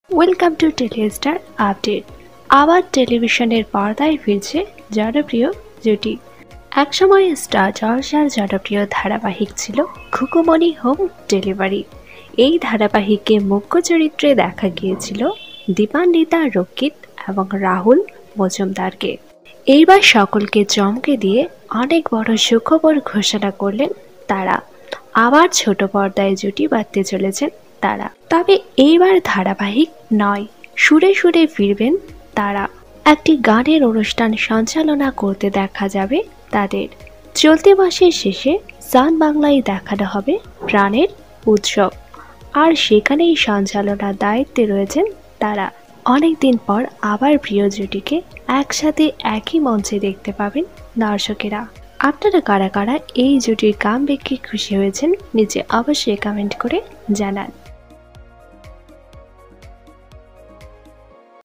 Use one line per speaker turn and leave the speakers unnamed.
Welcome to Telestar update. আবার টেলিভিশনের পর্দায় ফিরছে জনপ্রিয় জুটি। একসময় স্টার জলসার জনপ্রিয় ধারাবাহিক ছিল খুকুমনি হোম ডেলিভারি। এই ধারাবাহিকে মুখ্য চরিত্রে দেখা গিয়েছিল দীপান্বিতা রক্ষিত এবং রাহুল মজুমদারকে। এইবার সকলকে চমকে দিয়ে অনেক বড় সুখবর ঘোষণা করলেন তারা। আবার ছোট পর্দায় জুটি বাঁধতে চলেছেন তারা। তবে এইবার ধারাবাহিক নয়, সুরে সুরে ফিরবেন তারা। একটি গানের অনুষ্ঠান সঞ্চালনা করতে দেখা যাবে তাদের। চলতি মাসের শেষে সান বাংলায় দেখানো হবে প্রাণের উৎসব, আর সেখানেই সঞ্চালনার দায়িত্বে রয়েছেন তারা। অনেকদিন পর আবার প্রিয় জুটিকে একসাথে একই মঞ্চে দেখতে পাবেন দর্শকেরা। আপনারা কারা কারা এই জুটির কামব্যাকে খুশি হয়েছেন নিচে অবশ্যই কমেন্ট করে জানান।